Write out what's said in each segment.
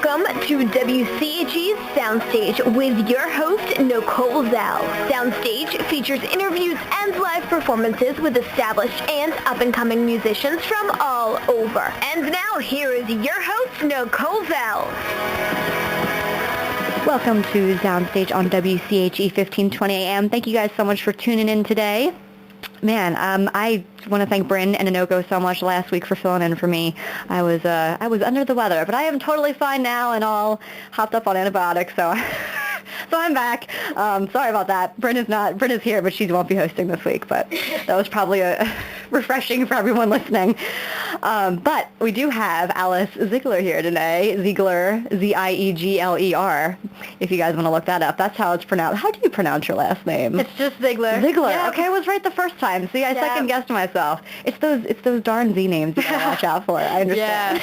Welcome to WCHE's Soundstage with your host, Nicole Zell. Soundstage features interviews and live performances with established and up-and-coming musicians from all over. And now, here is your host, Nicole Zell. Welcome to Soundstage on WCHE 1520 AM. Thank you guys so much for tuning in today. Man, I want to thank Bryn and Inoko so much last week for filling in for me. I was under the weather, but I am totally fine now and all hopped up on antibiotics, so I'm back. Sorry about that. Bryn is here, but she won't be hosting this week, but that was probably refreshing for everyone listening. But we do have Alice Ziegler here today. Ziegler, Ziegler, if you guys want to look that up. That's how it's pronounced. How do you pronounce your last name? It's just Ziegler. Ziegler. Yep. Okay, I was right the first time. See, I second guessed myself. It's those darn Z names you gotta watch out for. I understand.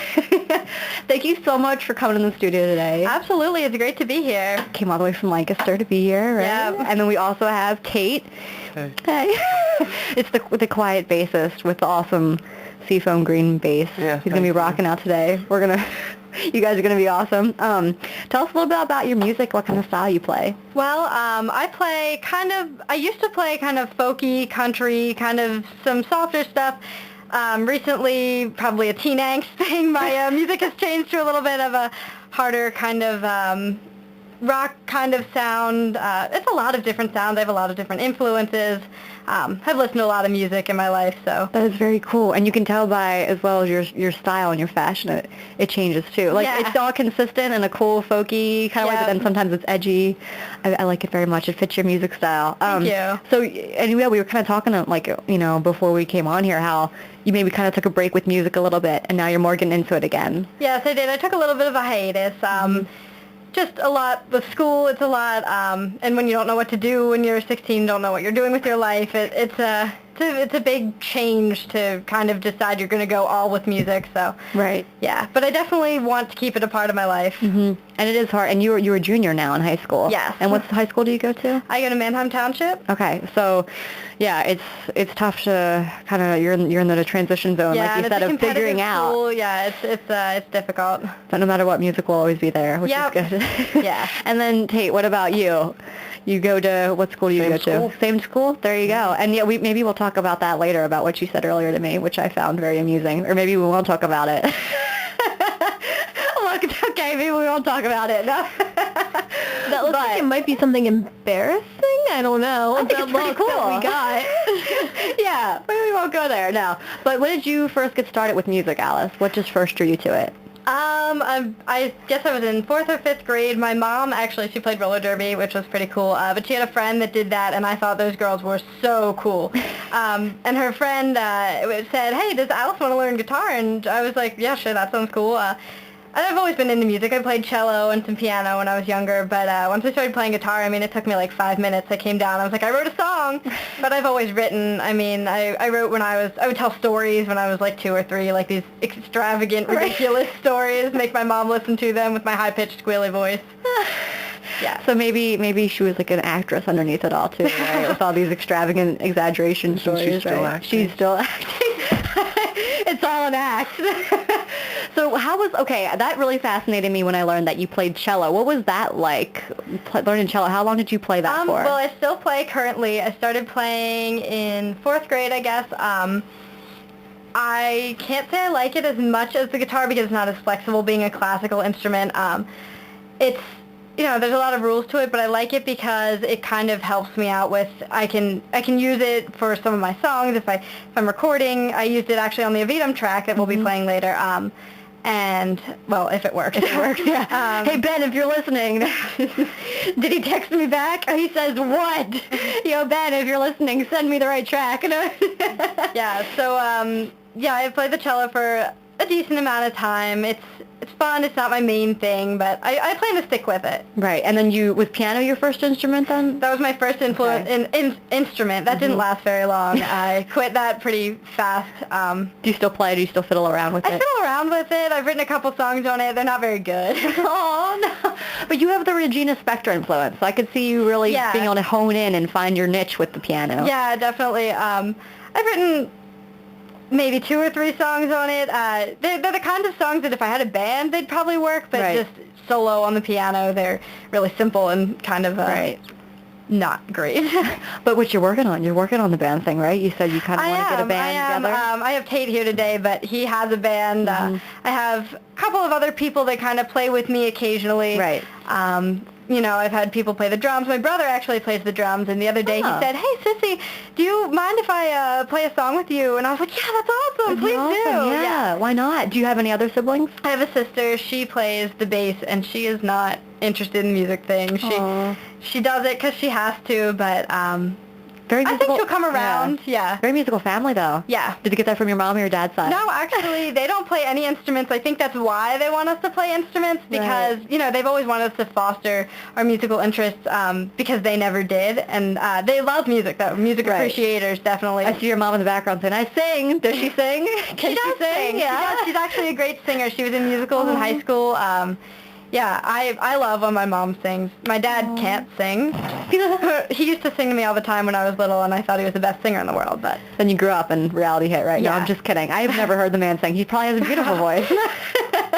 Yeah. Thank you so much for coming in the studio today. Absolutely, it's great to be here. Came all the way from Lancaster to be here, right? Yeah. And then we also have Tate. Hey. It's the quiet bassist with the awesome seafoam green bass. Yeah, he's gonna be rocking out today. You guys are gonna be awesome. Tell us a little bit about your music. What kind of style you play? Well, I used to play kind of folky, country, kind of some softer stuff. Recently, probably a teen angst thing. My music has changed to a little bit of a harder kind of rock kind of sound. It's a lot of different sounds. I have a lot of different influences. I've listened to a lot of music in my life, so. That is very cool. And you can tell by, as well as your style and your fashion, it changes too. Like, yeah. It's all consistent and a cool, folky kind of way, but then sometimes it's edgy. I like it very much. It fits your music style. Thank you. So, and yeah, we were kind of talking, before we came on here, how you maybe kind of took a break with music a little bit, and now you're more getting into it again. Yes, I did. I took a little bit of a hiatus. Just a lot with school. It's a lot, and when you don't know what to do when you're 16, don't know what you're doing with your life. It's a big change to kind of decide you're going to go all with music. So right, yeah. But I definitely want to keep it a part of my life. Mm-hmm. And it is hard. And you're a junior now in high school. Yes. And what high school do you go to? I go to Manheim Township. Okay, so yeah, it's tough to kind of you're in the transition zone, yeah, like you said, of figuring out. School. Yeah, it's difficult. But no matter what, music will always be there, which is good. Yeah. And then Tate, what about you? You go to, what school do you go to? Same school? There you go. And yeah, maybe we'll talk about that later, about what you said earlier to me, which I found very amusing. Or maybe we won't talk about it. Look, it's okay, maybe we won't talk about it. No. That looks like it might be something embarrassing. I don't know. I think it's pretty cool. That we got. Yeah, maybe we won't go there, no. But when did you first get started with music, Alice? What just first drew you to it? I guess I was in 4th or 5th grade. My mom, actually, she played roller derby, which was pretty cool. But she had a friend that did that, and I thought those girls were so cool. And her friend said, "Hey, does Alice want to learn guitar?" And I was like, "Yeah, sure, that sounds cool." I've always been into music. I played cello and some piano when I was younger, but once I started playing guitar, it took me like 5 minutes. I came down, I was like, I wrote a song, but I've always written. I wrote I would tell stories when I was like 2 or 3, like these extravagant, ridiculous stories, make my mom listen to them with my high-pitched, squealy voice. Yeah. So maybe she was like an actress underneath it all too, right? With all these extravagant exaggeration stories. She's still acting. She's still acting. It's all an act. So that really fascinated me when I learned that you played cello. What was that like, learning cello? How long did you play that for? Well, I still play currently. I started playing in 4th grade, I guess. I can't say I like it as much as the guitar because it's not as flexible being a classical instrument. It's, there's a lot of rules to it, but I like it because it kind of helps me out with, I can use it for some of my songs. If I'm recording, I used it actually on the Avidum track that we'll be playing later. And, well, if it works. If it works, yeah. Hey, Ben, if you're listening, did he text me back? Oh, he says, what? Yo, Ben, if you're listening, send me the right track. Yeah, so, I played the cello for a decent amount of time. It's fun. It's not my main thing, but I plan to stick with it. Right. And then was piano your first instrument then? That was my first instrument. That didn't last very long. I quit that pretty fast. Do you still play? Do you still fiddle around with it? I fiddle around with it. I've written a couple songs on it. They're not very good. Oh, no. But you have the Regina Spektor influence, so I could see you really being able to hone in and find your niche with the piano. Yeah, definitely. I've written maybe 2 or 3 songs on it. They're the kind of songs that if I had a band, they'd probably work, but just solo on the piano, they're really simple and kind of not great. But what you're working on the band thing, right? You said you kind of want to get a band together. I have Tate here today, but he has a band. I have a couple of other people that kind of play with me occasionally. Right. You know, I've had people play the drums. My brother actually plays the drums, and the other day he said, "Hey, Sissy, do you mind if I play a song with you?" And I was like, "Yeah, that's awesome. Please do." Yeah, why not? Do you have any other siblings? I have a sister. She plays the bass, and she is not interested in the music thing. She does it because she has to, but very musical. I think she'll come around. Yeah. Very musical family, though. Yeah. Did you get that from your mom or your dad's side? No, actually, they don't play any instruments. I think that's why they want us to play instruments, because, you know, they've always wanted us to foster our musical interests because they never did. And they love music, though. Music appreciators, definitely. I see your mom in the background saying, "I sing." Does she sing? Can she sing? Yeah. She does. She's actually a great singer. She was in musicals in high school. Yeah, I love when my mom sings. My dad can't sing. He used to sing to me all the time when I was little, and I thought he was the best singer in the world, but... Then you grew up and reality hit, right? Yeah. No, I'm just kidding. I've never heard the man sing. He probably has a beautiful voice.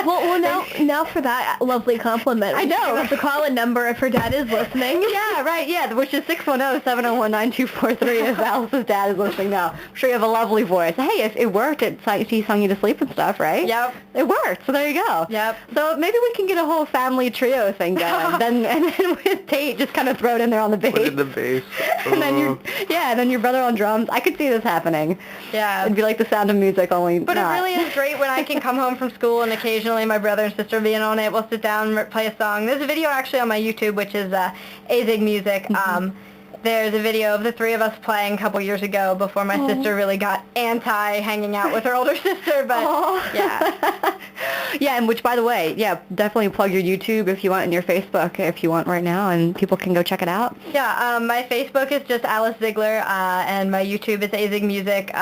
Well, now for that lovely compliment. I know. You have to call a number if her dad is listening. Yeah, right, yeah, which is 610-701-9243 if Alice's dad is listening now. I'm sure you have a lovely voice. Hey, if it worked, he sung you to sleep and stuff, right? Yep. It worked, so there you go. Yep. So maybe we can get a whole family trio thing going. And then with Tate, just kind of throw it in there on the bass. Put in the bass. And then your brother on drums. I could see this happening. Yeah. It'd be like The Sound of Music, only But not. it really is great when I can come home from school and occasionally my brother and sister being on it, we'll sit down and play a song. There's a video actually on my YouTube, which is Azig Music. There's a video of the 3 of us playing a couple years ago before my sister really got anti-hanging out with her older sister, but yeah. Yeah, and which, by the way, definitely plug your YouTube if you want and your Facebook if you want right now, and people can go check it out. Yeah, my Facebook is just Alice Ziegler, and my YouTube is Azig Music.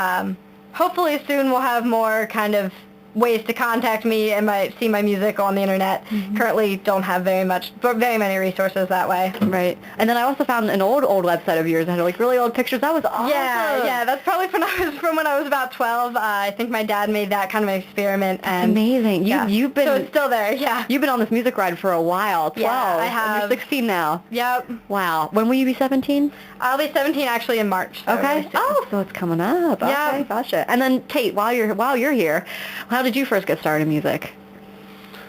Hopefully soon we'll have more kind of ways to contact me and see my music on the internet. Currently don't have very many resources that way. Right. And then I also found an old website of yours that had like really old pictures. That was awesome. Yeah, that's probably from when I was about 12. I think my dad made that kind of an experiment. And amazing. You've been, so it's still there, yeah. You've been on this music ride for a while. 12. Yeah, I have. And you're 16 now. Yep. Wow. When will you be 17? I'll be 17 actually in March. So okay. really Oh, so it's coming up. Yeah. Okay, gotcha. And then Tate, while you're here, how did you first get started in music?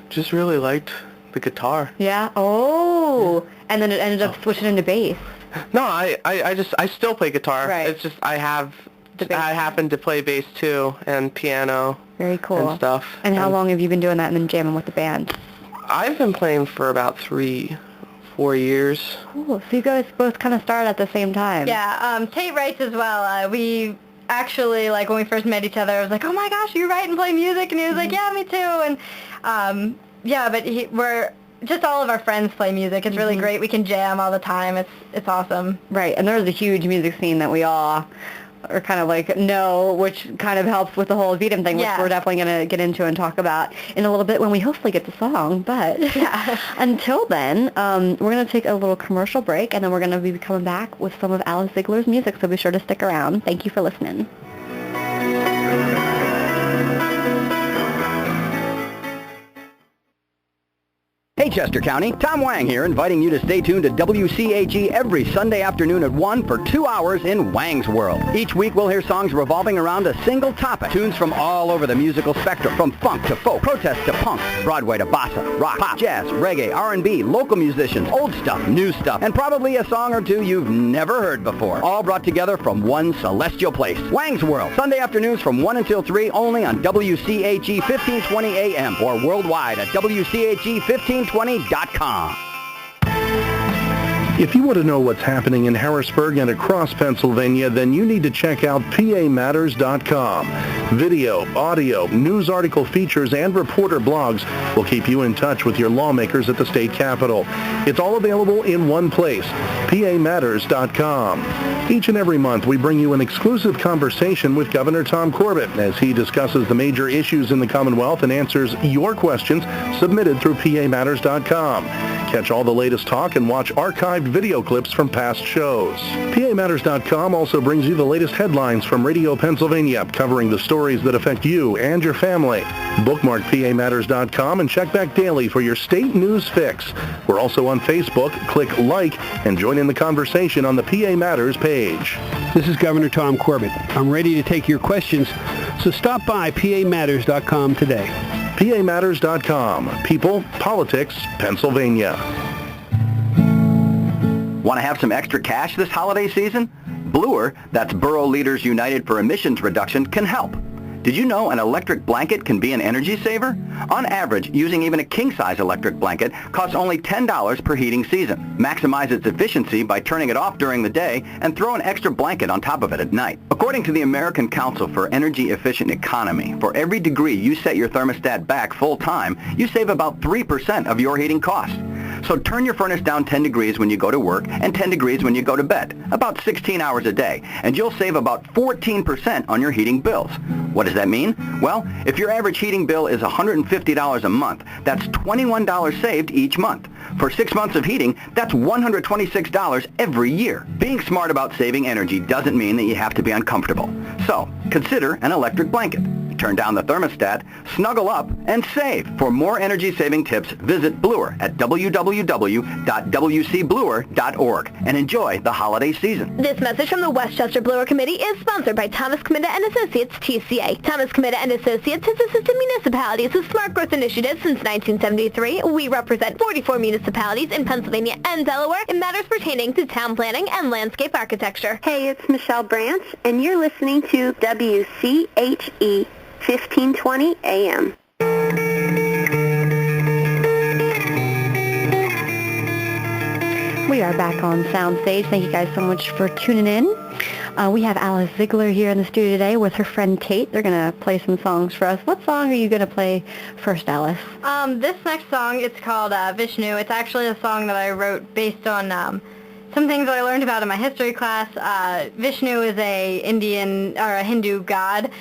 Just really liked the guitar. Yeah. Oh. And then it ended up switching into bass. No, I still play guitar. Right. It's just I happen to play bass too and piano. Very cool. And stuff. And how long have you been doing that and then jamming with the band? I've been playing for about 3-4 years. Cool. So you guys both kind of started at the same time. Yeah. Tate writes as well. We actually, like, when we first met each other, I was like, "Oh my gosh, you write and play music?" And he was like, "Yeah, me too." And yeah, but we're just all of our friends play music. It's really great. We can jam all the time. It's awesome. Right. And there's a huge music scene that we all are kind of like know, which kind of helps with the whole Vedum thing, which we're definitely going to get into and talk about in a little bit when we hopefully get the song. But until then, we're going to take a little commercial break, and then we're going to be coming back with some of Alice Ziegler's music, so be sure to stick around. Thank you for listening. Hey Chester County, Tom Wang here, inviting you to stay tuned to WCHE every Sunday afternoon at 1 for 2 hours in Wang's World. Each week we'll hear songs revolving around a single topic. Tunes from all over the musical spectrum, from funk to folk, protest to punk, Broadway to bossa, rock, pop, jazz, reggae, R&B, local musicians, old stuff, new stuff, and probably a song or two you've never heard before. All brought together from one celestial place. Wang's World, Sunday afternoons from 1 until 3, only on WCHE 1520 AM or worldwide at WCHE1520.com. If you want to know what's happening in Harrisburg and across Pennsylvania, then you need to check out PAMatters.com. Video, audio, news article features, and reporter blogs will keep you in touch with your lawmakers at the state capitol. It's all available in one place, PAMatters.com. Each and every month, we bring you an exclusive conversation with Governor Tom Corbett as he discusses the major issues in the Commonwealth and answers your questions submitted through PAMatters.com. Catch all the latest talk and watch archived video clips from past shows. PAMatters.com also brings you the latest headlines from Radio Pennsylvania, covering the stories that affect you and your family. Bookmark PAMatters.com and check back daily for your state news fix. We're also on Facebook. Click like and join in the conversation on the PA Matters page. This is Governor Tom Corbett. I'm ready to take your questions, so stop by PAMatters.com today. PAMatters.com. People, politics, Pennsylvania. Want to have some extra cash this holiday season? Bluer, that's Borough Leaders United for Emissions Reduction, can help. Did you know an electric blanket can be an energy saver? On average, using even a king-size electric blanket costs only $10 per heating season. Maximize its efficiency by turning it off during the day and throw an extra blanket on top of it at night. According to the American Council for Energy Efficient Economy, for every degree you set your thermostat back full-time, you save about 3% of your heating costs. So turn your furnace down 10 degrees when you go to work and 10 degrees when you go to bed, about 16 hours a day, and you'll save about 14% on your heating bills. What does that mean? Well, if your average heating bill is $150 a month, that's $21 saved each month. For 6 months of heating, that's $126 every year. Being smart about saving energy doesn't mean that you have to be uncomfortable. So, consider an electric blanket. Turn down the thermostat, snuggle up, and save. For more energy-saving tips, visit Bluer at www.wcbluer.org and enjoy the holiday season. This message from the Westchester Blower Committee is sponsored by Thomas Committa and Associates, TCA. Thomas Committa and Associates has assisted municipalities with smart growth initiatives since 1973. We represent 44 municipalities in Pennsylvania and Delaware in matters pertaining to town planning and landscape architecture. Hey, it's Michelle Branch, and you're listening to WCHE 1520 AM. We are back on Soundstage. Thank you guys so much for tuning in. We have Alice Ziegler here in the studio today with her friend Tate. They're going to play some songs for us. What song are you going to play first, Alice? This next song, it's called Vishnu. It's actually a song that I wrote based on some things that I learned about in my history class. Vishnu is a Hindu god,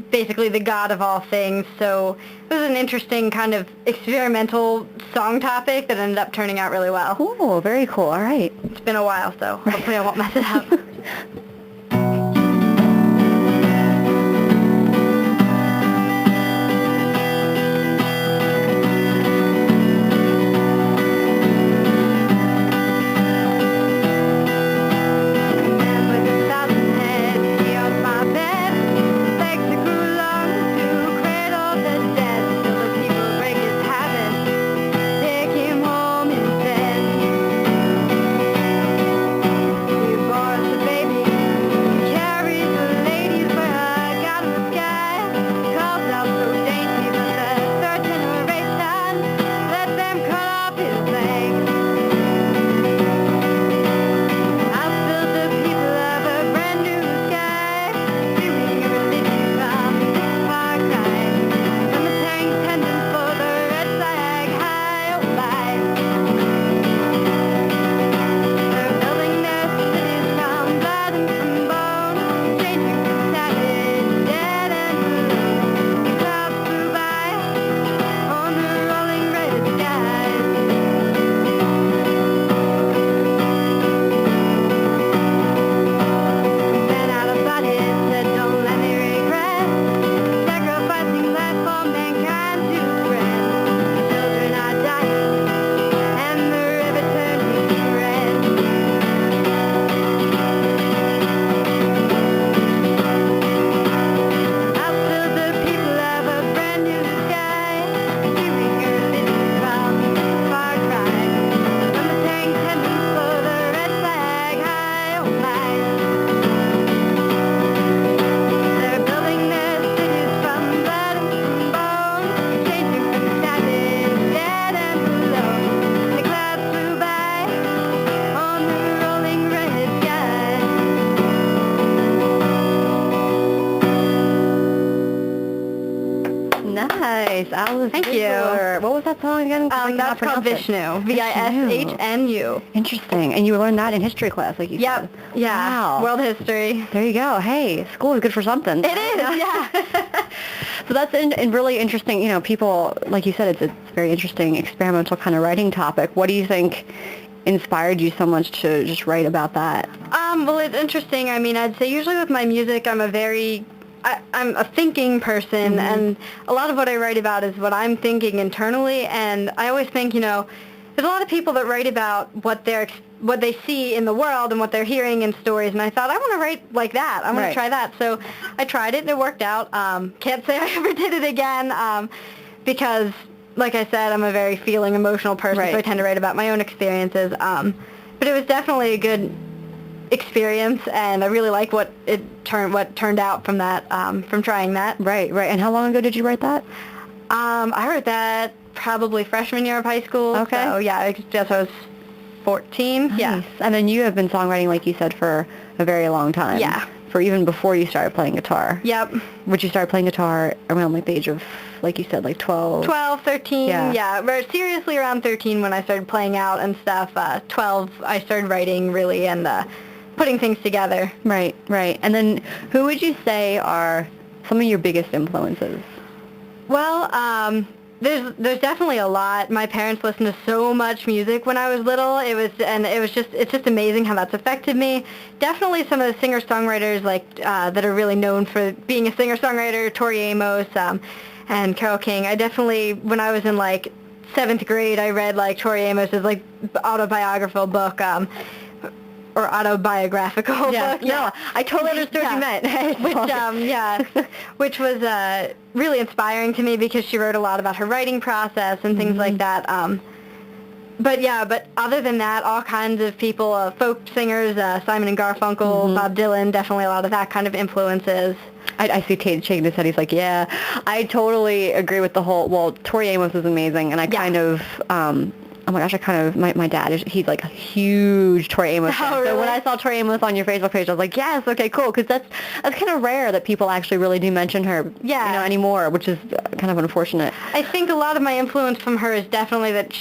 basically the god of all things. So it was an interesting kind of experimental song topic that ended up turning out really well. Oh, very cool. All right. It's been a while, so hopefully I won't mess it up. Nice. Alice Thank Ziegler. you. What was that song again? That's called Vishnu. Vishnu. Interesting. And you learned that in history class, like you said. Yeah. Wow. World history. There you go. Hey, school is good for something. It is, yeah. So that's really interesting. You know, people, like you said, it's a very interesting experimental kind of writing topic. What do you think inspired you so much to just write about that? Well, it's interesting. I mean, I'd say usually with my music, I'm a thinking person, and a lot of what I write about is what I'm thinking internally, and I always think, there's a lot of people that write about what they see in the world and what they're hearing in stories, and I thought, I want to write like that. I want to try that. So I tried it, and it worked out. Can't say I ever did it again, because, like I said, I'm a very feeling, emotional person, so I tend to write about my own experiences. But it was definitely a good experience, and I really like what turned out from that, from trying that. Right. And how long ago did you write that? I wrote that probably freshman year of high school. Okay. So yeah, I guess I was 14. Nice. Yeah. And then you have been songwriting, like you said, for a very long time. Yeah. For even before you started playing guitar. Yep. Would you start playing guitar around like the age of, like you said, like 12? 12, 13, yeah. Seriously around 13 when I started playing out and stuff. 12, I started writing really and putting things together. Right. And then who would you say are some of your biggest influences? Well, there's definitely a lot. My parents listened to so much music when I was little. It's just amazing how that's affected me. Definitely some of the singer-songwriters that are really known for being a singer-songwriter, Tori Amos, and Carole King. I definitely, when I was in 7th grade, I read Tori Amos's autobiographical book, or autobiographical book. No, I totally understood what you meant. Which was really inspiring to me because she wrote a lot about her writing process and things like that. But other than that, all kinds of people, folk singers, Simon and Garfunkel, Bob Dylan, definitely a lot of that kind of influences. I see Tate shaking his head. He's like, yeah, I totally agree with the whole, well, Tori Amos is amazing, and I kind of, oh my gosh, my dad, he's like a huge Tori Amos fan. Oh, really? So when I saw Tori Amos on your Facebook page, I was like, yes, okay, cool, because that's kind of rare that people actually really do mention her, anymore, which is kind of unfortunate. I think a lot of my influence from her is definitely that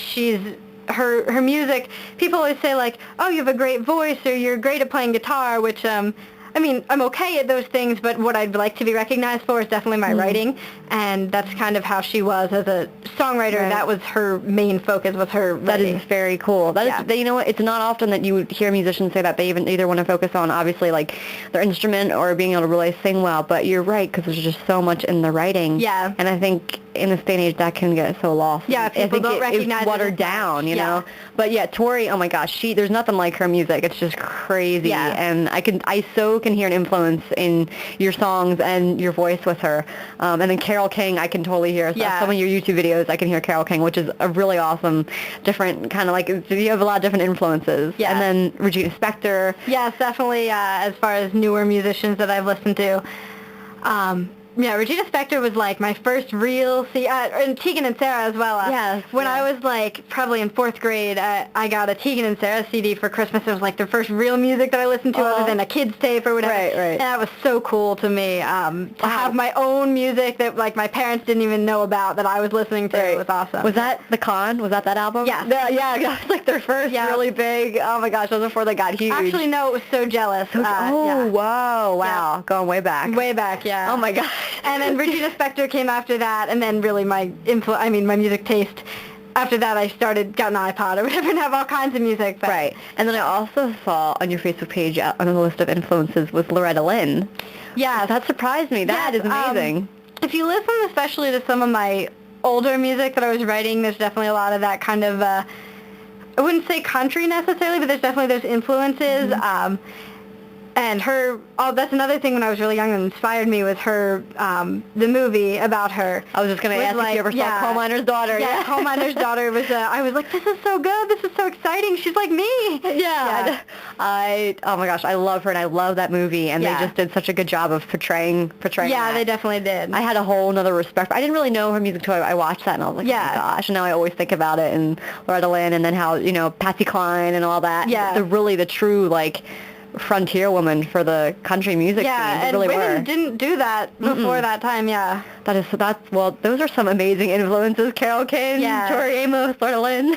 her music, people always say oh, you have a great voice, or you're great at playing guitar, which, I mean, I'm okay at those things, but what I'd like to be recognized for is definitely my writing, and that's kind of how she was as a songwriter. Right. That was her main focus, was her writing. That is very cool. That is, you know what, it's not often that you would hear musicians say that they either want to focus on, obviously, their instrument or being able to really sing well, but you're right, because there's just so much in the writing. Yeah. And I think in this day and age, that can get so lost. Yeah, people don't recognize it. It's watered down, you know? But yeah, Tori, oh my gosh, there's nothing like her music. It's just crazy. Yeah. And I so can hear an influence in your songs and your voice with her. And then Carole King, I can totally hear. Some of your YouTube videos, I can hear Carole King, which is a really awesome, different kind of you have a lot of different influences. Yeah. And then Regina Spektor. Yes, definitely, as far as newer musicians that I've listened to. Regina Spektor was my first real and Tegan and Sara as well. When I was probably in 4th grade, I got a Tegan and Sara CD for Christmas. It was the first real music that I listened to other than a kid's tape or whatever. Right. And that was so cool to me. To have my own music that my parents didn't even know about that I was listening to. It was awesome. Was that The Con? Was that album? Yeah. Yeah, that was their first really big, oh my gosh, that was before they got huge. Actually, no, it was So Jealous. Wow. Yeah. Going way back. Way back, yeah. Oh my gosh. And then Regina Spektor came after that, and then really my music taste. After that, I got an iPod or whatever and have all kinds of music. But. Right. And then I also saw on your Facebook page on the list of influences was Loretta Lynn. Yeah. That surprised me. That is amazing. If you listen especially to some of my older music that I was writing, there's definitely a lot of that kind of, I wouldn't say country necessarily, but there's definitely those influences. And that's another thing when I was really young that inspired me was her, the movie about her. I was just going to ask if you ever saw Coal Miner's Daughter. Yeah, Coal Miner's Daughter was, I was like, this is so good, this is so exciting, she's like me. Yeah. Oh my gosh, I love her and I love that movie, and they just did such a good job of portraying Yeah, that. they definitely did. I had a whole nother respect. I didn't really know her music until I watched that, and I was like, oh my gosh, and now I always think about it, and Loretta Lynn, and then how, Patsy Cline and all that. Yeah. The true, frontier woman for the country music scene. And really women didn't do that before that time. Those are some amazing influences. Carole King, Tori Amos, Loretta Lynn.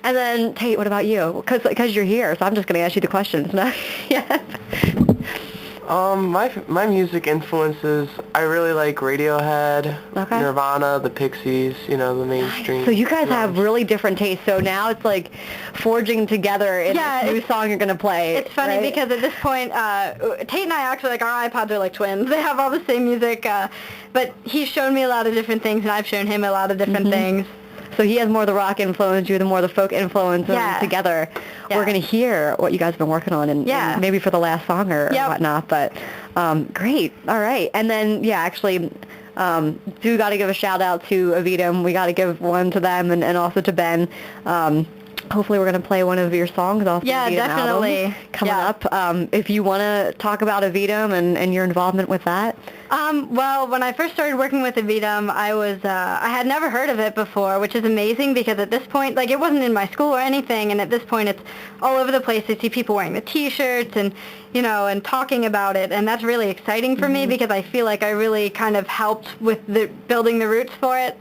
And then Tate, what about you? Because you're here, so I'm just going to ask you the questions now. My music influences, I really like Radiohead, Okay. Nirvana, the Pixies, the mainstream. So you guys have really different tastes. So now it's like forging together in Yeah, this new song you're going to play. It's funny right? because at this point, Tate and I actually, like, our iPods are like twins. They have all the same music, but he's shown me a lot of different things, and I've shown him a lot of different things. So he has more of the rock influence, you the more the folk influence, and together we're going to hear what you guys have been working on, and maybe for the last song or whatnot. But great. All right. And then, actually, do got to give a shout out to Avidum. We got to give one to them and also to Ben. Hopefully we're going to play one of your songs off the Avidum definitely. album coming up. If you want to talk about Avidum and your involvement with that. Well, when I first started working with Avidum, I had never heard of it before, which is amazing because at this point, like, it wasn't in my school or anything, and at this point it's all over the place. I see people wearing the T-shirts and, and talking about it, and that's really exciting for me because I feel like I really kind of helped with building the roots for it.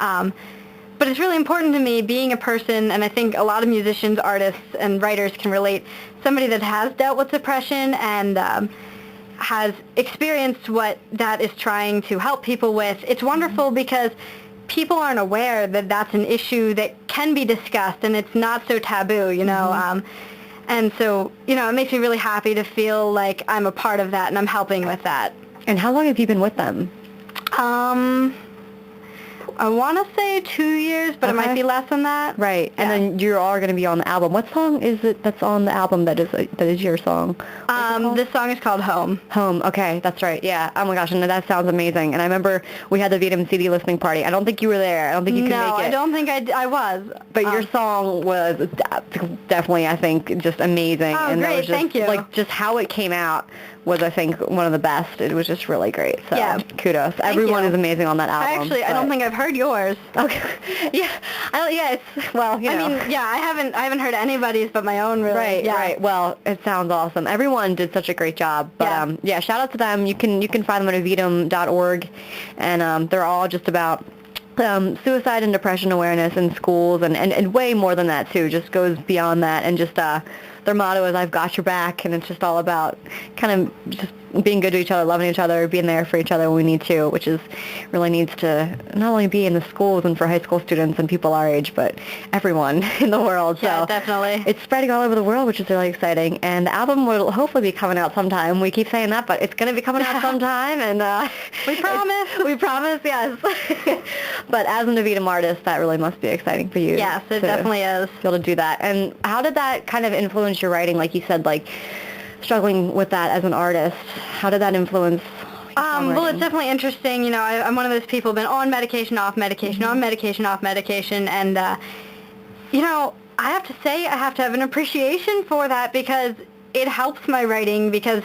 But it's really important to me, being a person, and I think a lot of musicians, artists, and writers can relate, somebody that has dealt with depression and has experienced what that is trying to help people with. It's wonderful because people aren't aware that that's an issue that can be discussed, and it's not so taboo, and so, it makes me really happy to feel like I'm a part of that and I'm helping with that. And how long have you been with them? I want to say 2 years, but it might be less than that. Right, and then you're all going to be on the album. What song is it that's on the album that is your song? This song is called Home. Home, okay, that's right, yeah. Oh my gosh, and that sounds amazing. And I remember we had the Avidum CD listening party. I don't think you were there. I don't think you could make it. No, I don't think I was. But your song was definitely, I think, just amazing. Oh, and great, that was just, thank you. Like, just how it came out was, I think, one of the best. It was just really great. So, kudos. Everyone is amazing on that album. I don't think I've heard yours. Okay. Yeah. I mean, I haven't heard anybody's but my own, really. Right, right. Well, it sounds awesome. Everyone did such a great job. But shout out to them. You can find them at avidum.org, and they're all just about suicide and depression awareness in schools, and way more than that too. Just goes beyond that, and just their motto is "I've got your back," and it's just all about kind of just being good to each other, loving each other, being there for each other when we need to, which is really needs to not only be in the schools and for high school students and people our age, but everyone in the world. Yeah, so definitely. It's spreading all over the world, which is really exciting. And the album will hopefully be coming out sometime. We keep saying that, but it's going to be coming out sometime. And we promise. We promise, yes. But as an Avidum artist, that really must be exciting for you. Yes, it definitely is. Be able to do that. And how did that kind of influence your writing? Like you said, like struggling with that as an artist. How did that influence well, it's definitely interesting. I'm one of those people who've been on medication, off medication, on medication, off medication, and, I have to say I have to have an appreciation for that because it helps my writing, because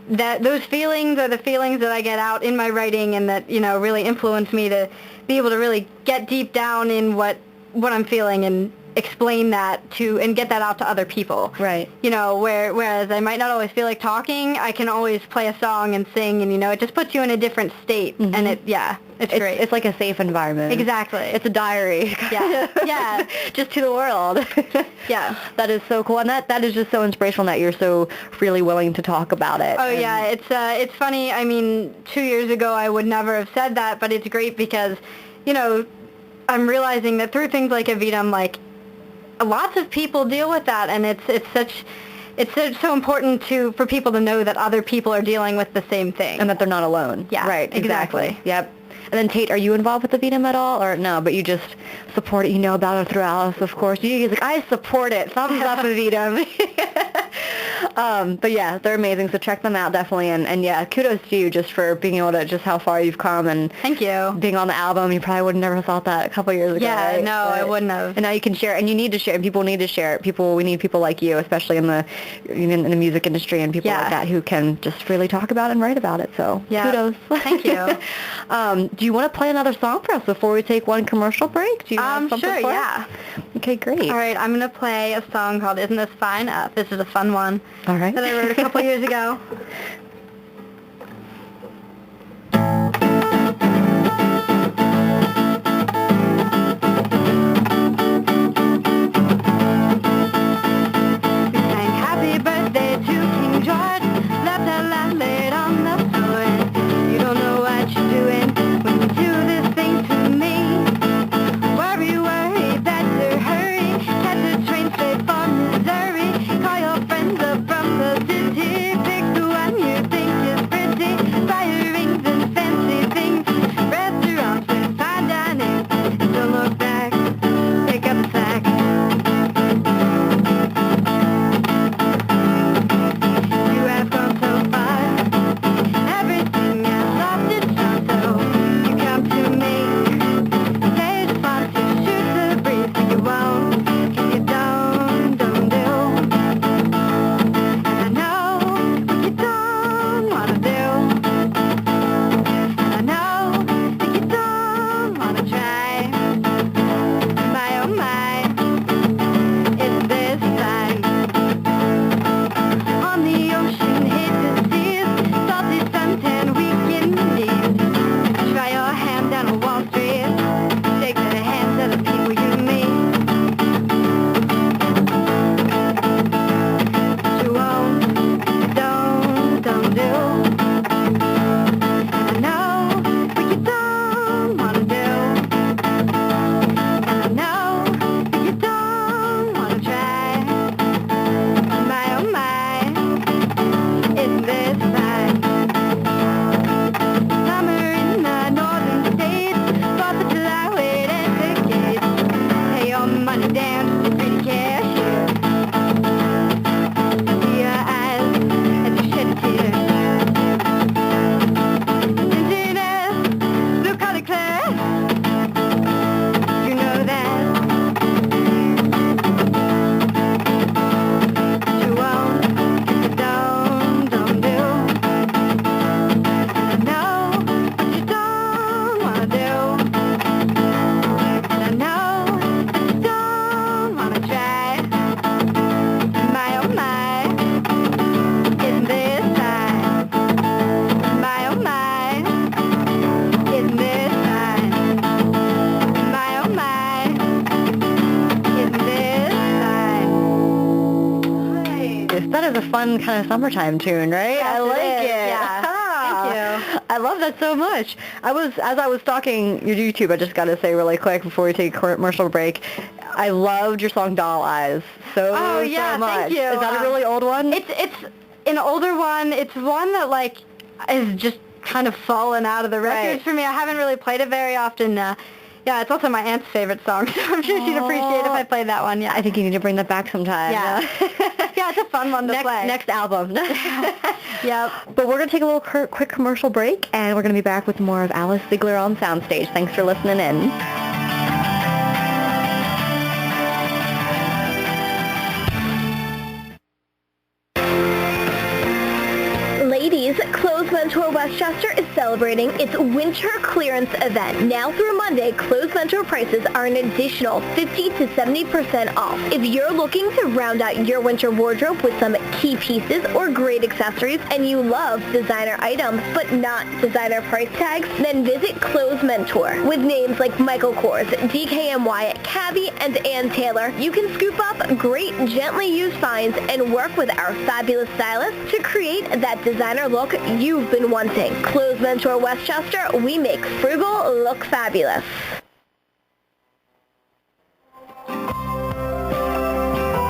those feelings are the feelings that I get out in my writing, and that, really influence me to be able to really get deep down in what I'm feeling and explain that and get that out to other people. Right. Whereas I might not always feel like talking, I can always play a song and sing, and it just puts you in a different state, and it's great. It's like a safe environment. Exactly. It's a diary. Yeah. Just to the world. Yeah. That is so cool, and that is just so inspirational that you're so freely willing to talk about it. Oh yeah, it's funny. I mean, 2 years ago I would never have said that, but it's great because, I'm realizing that through things like Avidum, like, lots of people deal with that, and it's so important for people to know that other people are dealing with the same thing, and that they're not alone. Yeah, right, exactly. Yep. And then Tate, are you involved with Avidum at all, or no? But you just support it. You know about it through Alice, of course. You're like, I support it. Thumbs up, Avidum. But yeah, they're amazing. So check them out definitely, and yeah, kudos to you just for being able to just how far you've come, and thank you. Being on the album, you probably would have never thought that a couple years ago. Yeah, right? no, I wouldn't have. And now you can share, and you need to share. And people need to share it. We need people like you, especially in the music industry, and people like that who can just freely talk about it and write about it. So kudos. Thank you. Do you want to play another song for us before we take one commercial break? Do you have something sure, for yeah. us? Okay, great. All right, I'm going to play a song called Isn't This Fine? This is a fun one. All right. That I wrote a couple years ago. We sang happy birthday to King George, left our land laid on the a fun kind of summertime tune, right? Yes, I like it is. it. Yeah. Thank you. I love that so much. As I was stalking your YouTube, I just got to say really quick before we take a commercial break, I loved your song Doll Eyes so much. Thank you. Is that a really old one? It's an older one. It's one that like is just kind of fallen out of the records for me. I haven't really played it very often. Yeah, it's also my aunt's favorite song, so I'm sure she'd appreciate if I played that one. Yeah, I think you need to bring that back sometime. Yeah, yeah, it's a fun one to play. Next album. Yep. But we're going to take a little quick commercial break, and we're going to be back with more of Alice Ziegler on Soundstage. Thanks for listening in. Ladies, Clothes Mentor Westchester is celebrating its winter clearance event. Now through Monday, Clothes Mentor prices are an additional 50 to 70% off. If you're looking to round out your winter wardrobe with some key pieces or great accessories and you love designer items but not designer price tags, then visit Clothes Mentor. With names like Michael Kors, DKNY, Cabby, and Ann Taylor, you can scoop up great gently used finds and work with our fabulous stylists to create that designer look you've been wanting. Clothes Mentor Westchester, we make frugal look fabulous.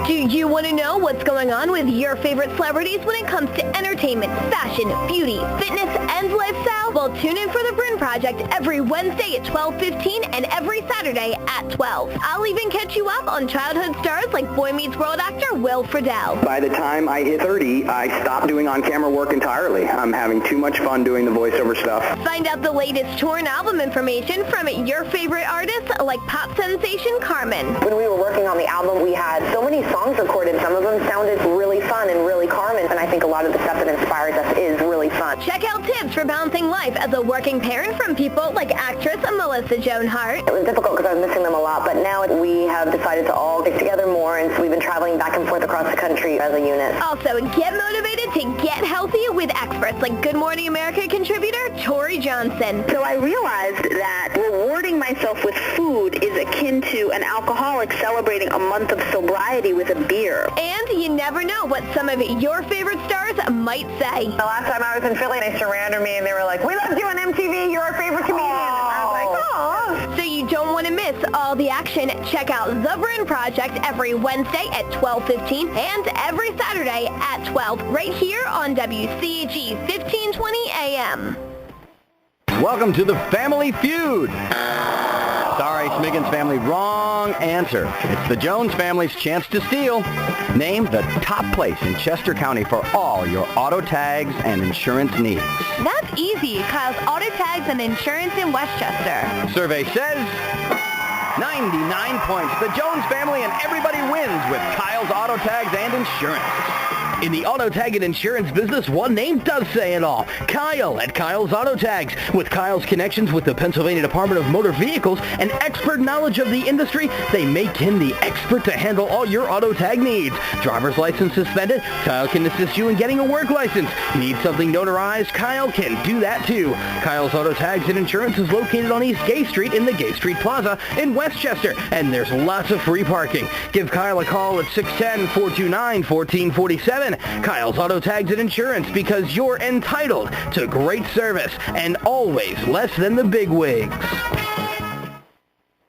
Do you want to know what's going on with your favorite celebrities when it comes to entertainment, fashion, beauty, fitness, and lifestyle? Well, tune in for The Bryn Project every Wednesday at 12:15 and every Saturday at 12. I'll even catch you up on childhood stars like Boy Meets World actor Will Friedle. By the time I hit 30, I stopped doing on-camera work entirely. I'm having too much fun doing the voiceover stuff. Find out the latest tour and album information from your favorite artists like pop sensation Carmen. When we were working on the album, we had so many songs recorded. Some of them sounded really fun and really Carmen, and I think a lot of the stuff that inspires us is really fun. Check out tips for balancing life as a working parent from people like actress Melissa Joan Hart. It was difficult because I was missing them a lot, but now we have decided to all get together more, and so we've been traveling back and forth across the country as a unit. Also, get motivated to get healthy with experts like Good Morning America contributor Tori Johnson. So I realized that rewarding myself with food is akin to an alcoholic celebrating a month of sobriety with a beer. And you never know what some of your favorite stars might say. The last time I was in Philly, they surrounded me and they were like, "We loved you on MTV, you're our favorite comedian." And I was like, "Oh." So you don't want to miss all the action. Check out The Bryn Project every Wednesday at 12:15 and every Saturday at 12 right here on WCHE 1520 AM. Welcome to the Family Feud. Sorry, Smiggins family, wrong answer. It's the Jones family's chance to steal. Name the top place in Chester County for all your auto tags and insurance needs. That's easy. Kyle's Auto Tags and Insurance in Westchester. Survey says 99 points. The Jones family and everybody wins with Kyle's Auto Tags and Insurance. In the auto tag and insurance business, one name does say it all. Kyle at Kyle's Auto Tags. With Kyle's connections with the Pennsylvania Department of Motor Vehicles and expert knowledge of the industry, they make him the expert to handle all your auto tag needs. Driver's license suspended? Kyle can assist you in getting a work license. Need something notarized? Kyle can do that too. Kyle's Auto Tags and Insurance is located on East Gay Street in the Gay Street Plaza in Westchester, and there's lots of free parking. Give Kyle a call at 610-429-1447. Kyle's Auto Tags and Insurance, because you're entitled to great service and always less than the bigwigs.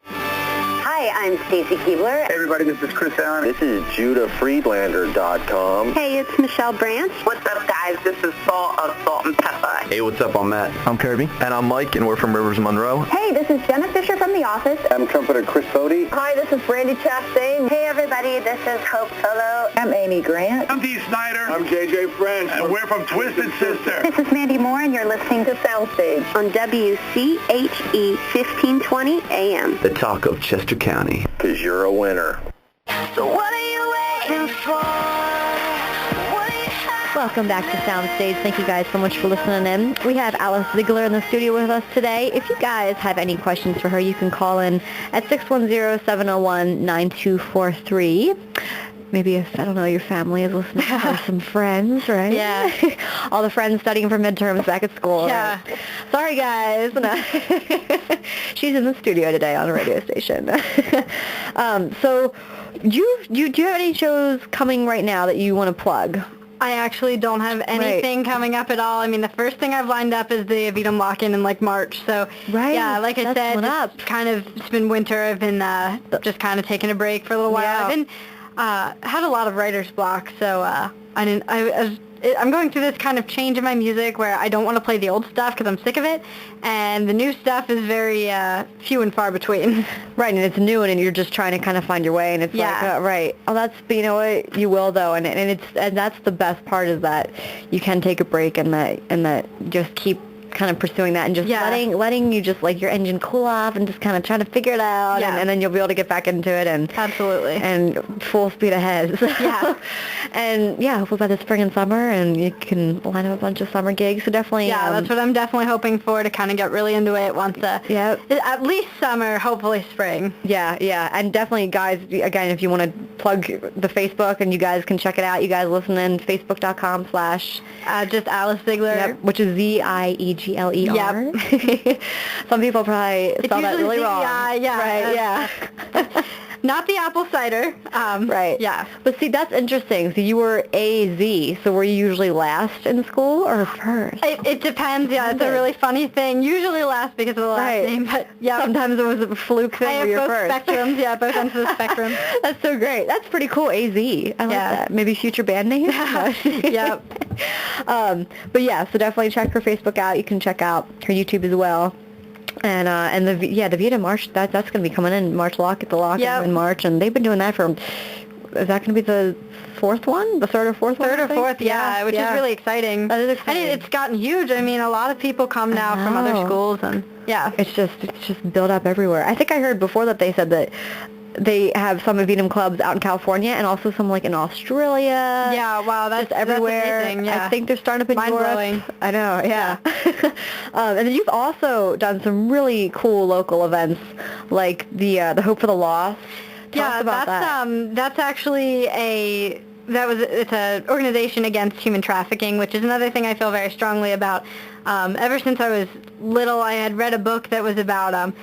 Hi, I'm Stacy Keebler. Hey everybody, this is Chris Allen. This is JudahFriedlander.com. Hey, it's Michelle Branch. What's up, guys? This is Saul of Salt and Pepper. Hey, what's up? I'm Matt. I'm Kirby. And I'm Mike, and we're from Rivers Monroe. Hey, this is Jenna Fisher from The Office. I'm trumpeter Chris Bodie. Hi, this is Brandy Chastain. Hey, everybody, this is Hope Solo. I'm Amy Grant. I'm Dee Snyder. I'm JJ French. And we're from Twisted Sister. This is Mandy Moore, and you're listening to Soundstage on WCHE 1520 AM. The talk of Chester County. Because you're a winner. So what are you waiting for? Welcome back to Soundstage. Thank you guys so much for listening in. We have Alice Ziegler in the studio with us today. If you guys have any questions for her, you can call in at 610-701-9243. Maybe if, I don't know, your family is listening or some friends, right? Yeah. All the friends studying for midterms back at school. Yeah. Right? Sorry, guys. No. She's in the studio today on a radio station. So do you have any shows coming right now that you want to plug? I actually don't have anything coming up at all. I mean, the first thing I've lined up is the Evita lock-in in like March. So yeah, like I said, it's been winter. I've been just kind of taking a break for a little while. I've been had a lot of writer's block, so I'm going through this kind of change in my music where I don't want to play the old stuff because I'm sick of it, and the new stuff is very few and far between. Right, and it's new, and you're just trying to kind of find your way, and it's like, right. Oh, you know what, you will though, and that's the best part is that you can take a break and that just keep kind of pursuing that and just letting you just like your engine cool off and just kind of trying to figure it out and then you'll be able to get back into it and full speed ahead. So, hopefully by the spring and summer and you can line up a bunch of summer gigs. So definitely that's what I'm definitely hoping for, to kind of get really into it once at least summer, hopefully spring. And definitely guys, again, if you want to plug the Facebook and you guys can check it out, you guys listening, facebook.com/ just Alice Ziegler, which is Ziegler. Yep. Some people probably spell that really wrong. Not the apple cider. Yeah. But see, that's interesting. So you were AZ. So were you usually last in school or first? It depends. Yeah, it's a really funny thing. Usually last because of the last name, but sometimes it was a fluke thing where you're first. I have both spectrums. Yeah, both ends of the spectrum. That's so great. That's pretty cool. AZ. I like that. Maybe future band name. Yep. But yeah, so definitely check her Facebook out. You can check out her YouTube as well. And the Vita March, that's going to be coming in March Lock at the Lock in March, and they've been doing that for, is that going to be the fourth one? The third or fourth one? Third or fourth, which is really exciting. That is exciting. And it's gotten huge. I mean, a lot of people come now from other schools, and it's just built up everywhere. I think I heard before that they said that they have some Evitum clubs out in California and also some like in Australia. Yeah, wow, that's everywhere. That's amazing, yeah. I think they're starting up in Europe. Mind-blowing. I know, yeah. And then you've also done some really cool local events like the Hope for the Lost. Tell us about that. That's actually it's an organization against human trafficking, which is another thing I feel very strongly about. Ever since I was little, I had read a book that was about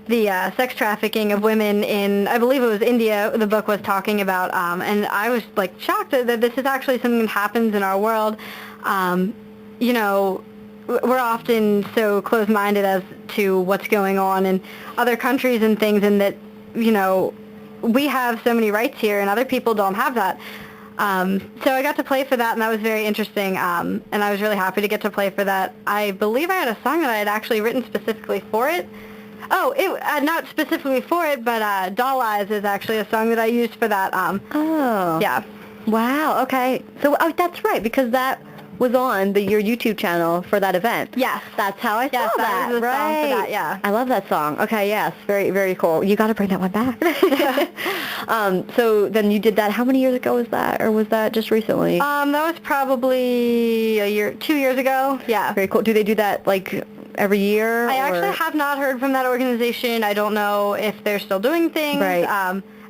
the sex trafficking of women in, I believe it was India, the book was talking about, and I was like shocked that this is actually something that happens in our world. You know, we're often so closed-minded as to what's going on in other countries and things, and that, you know, we have so many rights here and other people don't have that. So I got to play for that, and that was very interesting, and I was really happy to get to play for that. I believe I had a song that I had actually written specifically for it. Oh, not specifically for it, but Doll Eyes is actually a song that I used for that. Yeah. Wow, okay. So that's right, because that was on your YouTube channel for that event. Yes. That's how I saw that. That was the song for that, yeah. I love that song. Okay, yes, very, very cool. You got to bring that one back. So then you did that. How many years ago was that, or was that just recently? That was probably 2 years ago. Yeah. Very cool. Do they do that like every year? I actually have not heard from that organization. I don't know if they're still doing things. Right.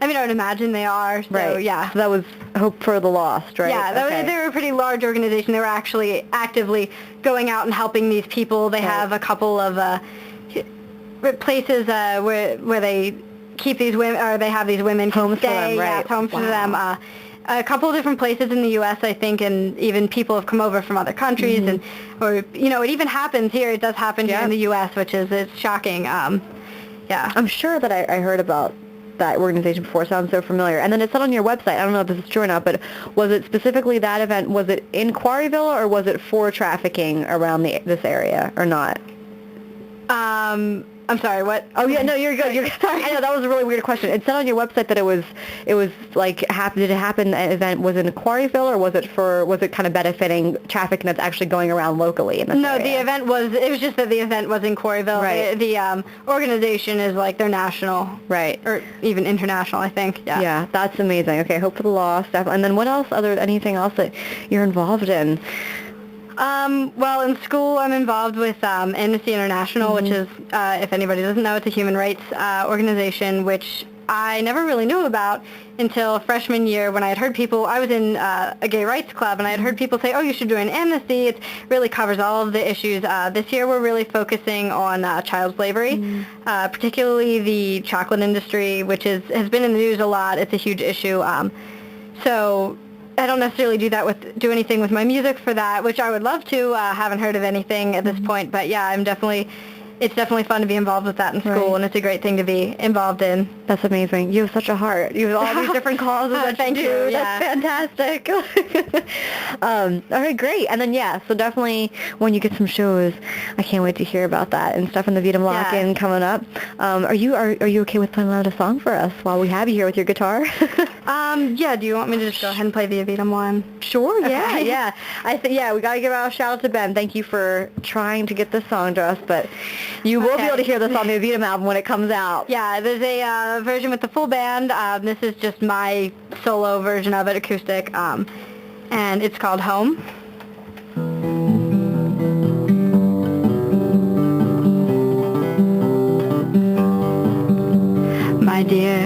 I mean, I would imagine they are. So, yeah. So that was Hope for the Lost, right? Yeah, they were a pretty large organization. They were actually actively going out and helping these people. They have a couple of places where they keep these women, or they have these women homes stay. For them, right? Yeah, homes for them. A couple of different places in the U.S., I think, and even people have come over from other countries, and or you know, it even happens here. It does happen here in the U.S., which it's shocking. Yeah, I'm sure that I heard about that organization before. It sounds so familiar. And then it said on your website, I don't know if this is true or not, but was it specifically that event? Was it in Quarryville, or was it for trafficking around this area, or not? I'm sorry, what? Oh yeah, no, you're good. You're sorry. I know that was a really weird question. It said on your website that it was like did it happen? The event was in Quarryville, or was it kind of benefiting trafficking that's actually going around locally in this area? The event was. It was just that the event was in Quarryville. Right. The organization is like they're national, right, or even international, I think. Yeah. Yeah, that's amazing. Okay, Hope for the Lost. And then what else? Anything else that you're involved in? Well, in school, I'm involved with Amnesty International, which is, if anybody doesn't know, it's a human rights organization, which I never really knew about until freshman year when I had heard people, I was in a gay rights club, and I had heard people say, oh, you should join Amnesty. It really covers all of the issues. This year, we're really focusing on child slavery, particularly the chocolate industry, which has been in the news a lot. It's a huge issue. So I don't necessarily do anything with my music for that, which I would love to. Haven't heard of anything at this point, but yeah, it's definitely fun to be involved with that in school, and it's a great thing to be involved in. That's amazing. You have such a heart. You have all these different causes that thank you do. you. That's fantastic. All right, great. And then, so definitely when you get some shows, I can't wait to hear about that and stuff in the Beat 'em Lock-In coming up. Are you okay with playing another song for us while we have you here with your guitar? Yeah, do you want me to just go ahead and play the Beat 'em one? Sure, Okay. yeah. I think, we got to give a shout out to Ben. Thank you for trying to get this song to us, but you will be able to hear this on the Beat 'em album when it comes out. Yeah, there's a version with the full band. This is just my solo version of it, acoustic, and it's called Home. My dear,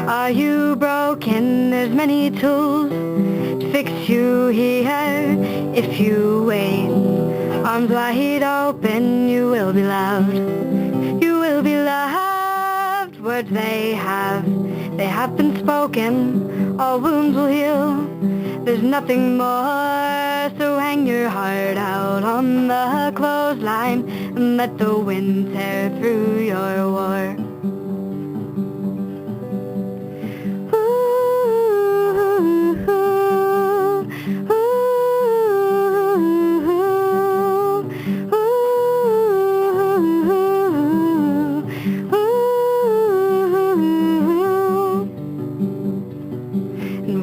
are you broken? There's many tools to fix you here. If you wait, arms wide open, you will be loved. You will be loved. Words they have been spoken. All wounds will heal. There's nothing more. So hang your heart out on the clothesline and let the wind tear through your war.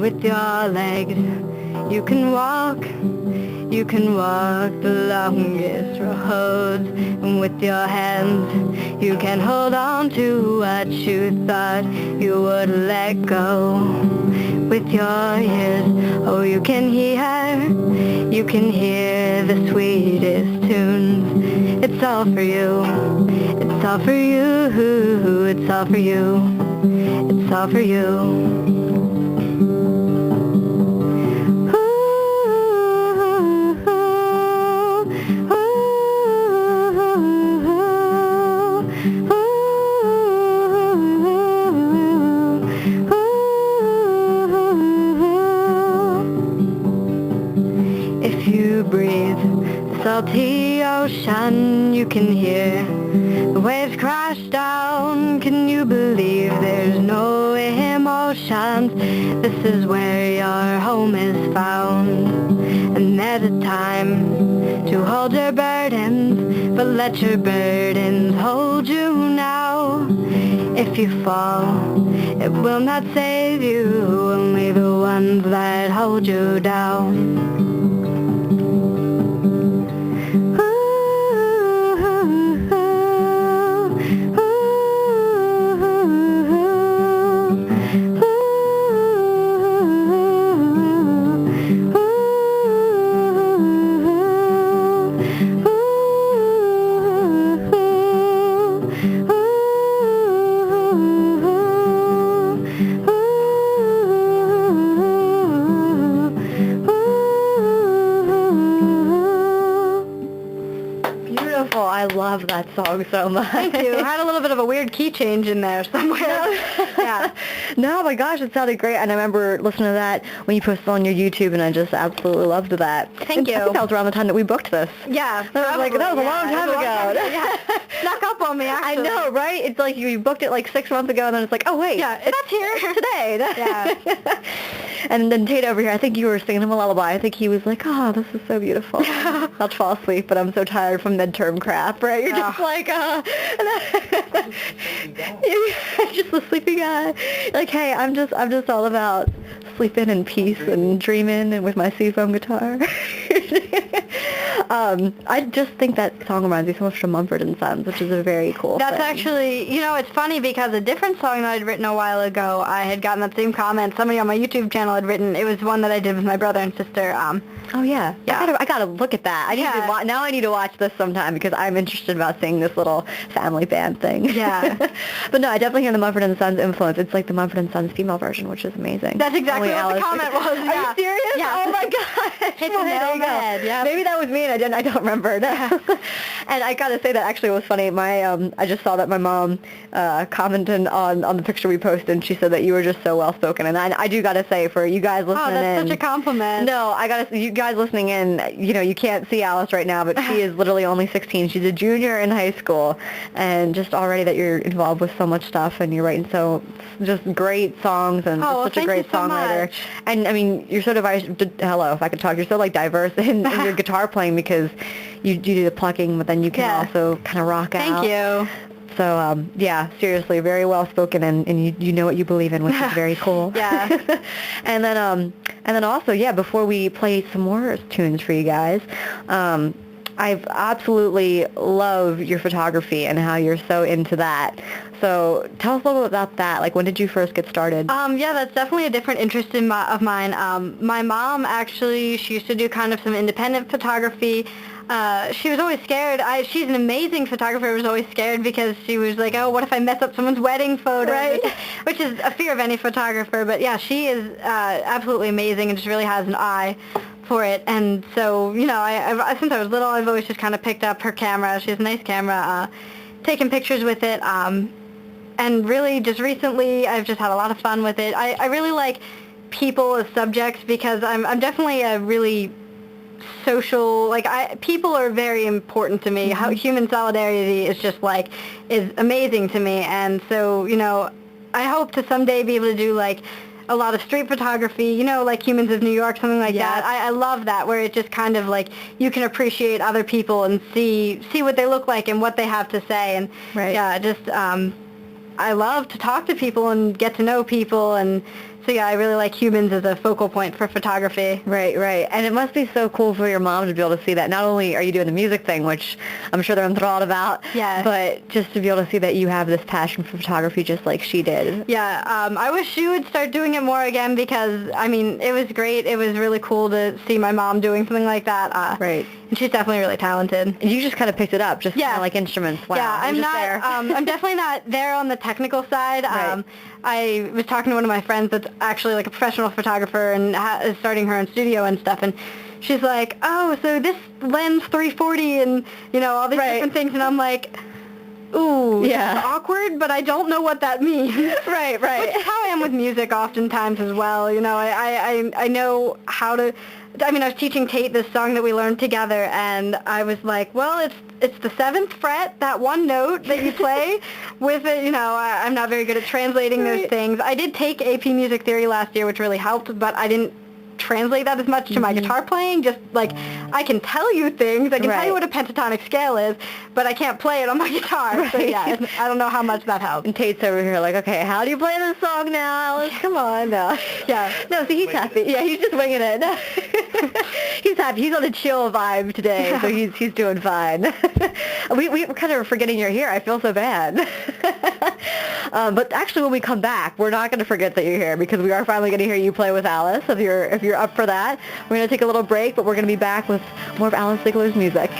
With your legs, you can walk the longest roads, and with your hands, you can hold on to what you thought you would let go. With your ears, you can hear the sweetest tunes. It's all for you, it's all for you, it's all for you, it's all for you. Salty ocean, you can hear the waves crash down. Can you believe there's no emotions? This is where your home is found. And there's a time to hold your burdens, but let your burdens hold you now. If you fall, it will not save you, only the ones that hold you down. I love that song so much. Thank you. I had a little bit of a weird key change in there somewhere. Yeah. No, my gosh, it sounded great. And I remember listening to that when you posted on your YouTube, and I just absolutely loved that. Thank you. I think that was around the time that we booked this. Yeah. That was a long time ago. Yeah. Snuck up on me, actually. I know, right? It's like you booked it like 6 months ago, and then it's like, oh, wait. Yeah, it's here today. Yeah. And then Tate over here, I think you were singing him a lullaby. I think he was like, oh, this is so beautiful. I'll fall asleep, but I'm so tired from midterm crap, right? You're just like, just the sleepy guy. Like, hey, I'm just all about sleeping in peace and dreaming and with my seafoam guitar. I just think that song reminds me so much of Mumford & Sons, which is a very cool That's thing. actually, it's funny because a different song that I'd written a while ago, I had gotten that same comment. Somebody on my YouTube channel had written. It was one that I did with my brother and sister. Oh yeah. I gotta look at that. I need to now I need to watch this sometime because I'm interested about seeing this little family band thing. Yeah. But no, I definitely hear the Mumford & Sons influence. It's like the Mumford & Sons female version, which is amazing. That's exactly what the comment was. Yeah. Are you serious? Yeah. Oh my gosh. Hit the nail on the head, yeah. Maybe that was me and I don't remember. And I gotta say that actually was funny. I just saw that my mom commented on the picture we posted, and she said that you were just so well spoken. And I do gotta say, for you guys listening in. Oh, that's such a compliment. No, you guys listening in, you can't see Alice right now, but she is literally only 16. She's a junior in high school, and just already that you're involved with so much stuff, and you're writing so just great songs, and just such a great songwriter. Much. And I mean, you're so diverse. Hello, if I could talk, you're so like diverse in your guitar playing, because you do the plucking, but then you can also kind of rock out. Thank you. So, yeah, seriously, very well spoken, and you know what you believe in, which is very cool. Yeah. and then also, before we play some more tunes for you guys, I absolutely love your photography and how you're so into that. So tell us a little bit about that. Like, when did you first get started? Yeah, that's definitely a different interest of mine. My mom, actually, she used to do kind of some independent photography. She was always scared. She's an amazing photographer. Was always scared because she was like, oh, what if I mess up someone's wedding photo? Right. Which is a fear of any photographer. But yeah, she is absolutely amazing and just really has an eye for it. And so, since I was little, I've always just kind of picked up her camera. She has a nice camera, taken pictures with it. And really, just recently, I've just had a lot of fun with it. I really like people as subjects, because I'm definitely a really social, people are very important to me. How human solidarity is just is amazing to me. And so, I hope to someday be able to do a lot of street photography, like Humans of New York, something like that. I love that, where it just kind of you can appreciate other people and see what they look like and what they have to say. And I love to talk to people and get to know people, and so I really like humans as a focal point for photography. Right. And it must be so cool for your mom to be able to see that. Not only are you doing the music thing, which I'm sure they're enthralled about, but just to be able to see that you have this passion for photography just like she did. Yeah, I wish she would start doing it more again, because, it was great. It was really cool to see my mom doing something like that. Right. And she's definitely really talented. And you just kind of picked it up, just kind of like instruments. Wow. Yeah, I'm not there. I'm definitely not there on the technical side. Right. I was talking to one of my friends that's actually a professional photographer and is starting her own studio and stuff, and she's like, oh, so this lens 340 and, all these different things, and I'm like, ooh, it's awkward, but I don't know what that means. Right. Which is how I am with music oftentimes as well. I know how to... I was teaching Tate this song that we learned together, and I was like, well, it's the 7th fret, that one note that you play with it. I'm not very good at translating those things. I did take AP Music Theory last year, which really helped, but I didn't translate that as much to my guitar playing. Just I can tell you things. I can tell you what a pentatonic scale is, but I can't play it on my guitar. Right. So yeah, I don't know how much that helps. And Tate's over here okay, how do you play this song now, Alice? Come on now. Yeah. No, see, he's happy. Yeah, he's just winging it. He's happy. He's on a chill vibe today, so he's doing fine. we kind of forgetting you're here. I feel so bad. But actually, when we come back, we're not going to forget that you're here, because we are finally going to hear you play with Alice. If you're up for that, we're going to take a little break, but we're going to be back with more of Alice Ziegler's music.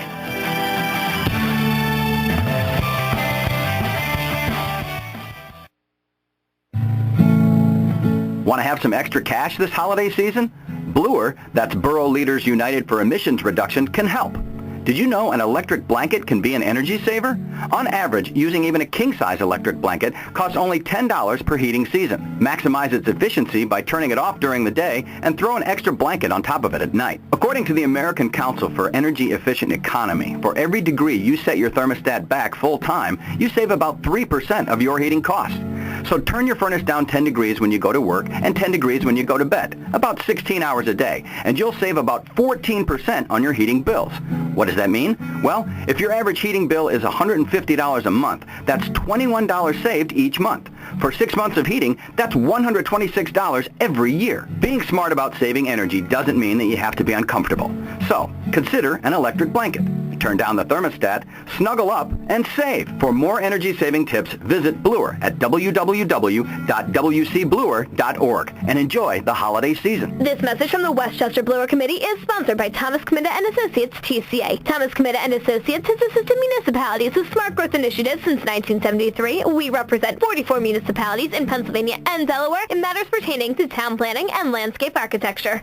Want to have some extra cash this holiday season? Bluer, that's Borough Leaders United for Emissions Reduction, can help. Did you know an electric blanket can be an energy saver? On average, using even a king-size electric blanket costs only $10 per heating season. Maximize its efficiency by turning it off during the day and throw an extra blanket on top of it at night. According to the American Council for Energy Efficient Economy, for every degree you set your thermostat back full time, you save about 3% of your heating costs. So turn your furnace down 10 degrees when you go to work and 10 degrees when you go to bed, about 16 hours a day, and you'll save about 14% on your heating bills. What does that mean? Well, if your average heating bill is $150 a month, that's $21 saved each month. For 6 months of heating, that's $126 every year. Being smart about saving energy doesn't mean that you have to be uncomfortable. So, consider an electric blanket. Turn down the thermostat, snuggle up, and save. For more energy-saving tips, visit Bluer at www.wcbluer.org and enjoy the holiday season. This message from the Westchester Blower Committee is sponsored by Thomas Comida and Associates, TCA. Thomas Comida and Associates has assisted municipalities with smart growth initiatives since 1973. We represent 44 municipalities in Pennsylvania and Delaware in matters pertaining to town planning and landscape architecture.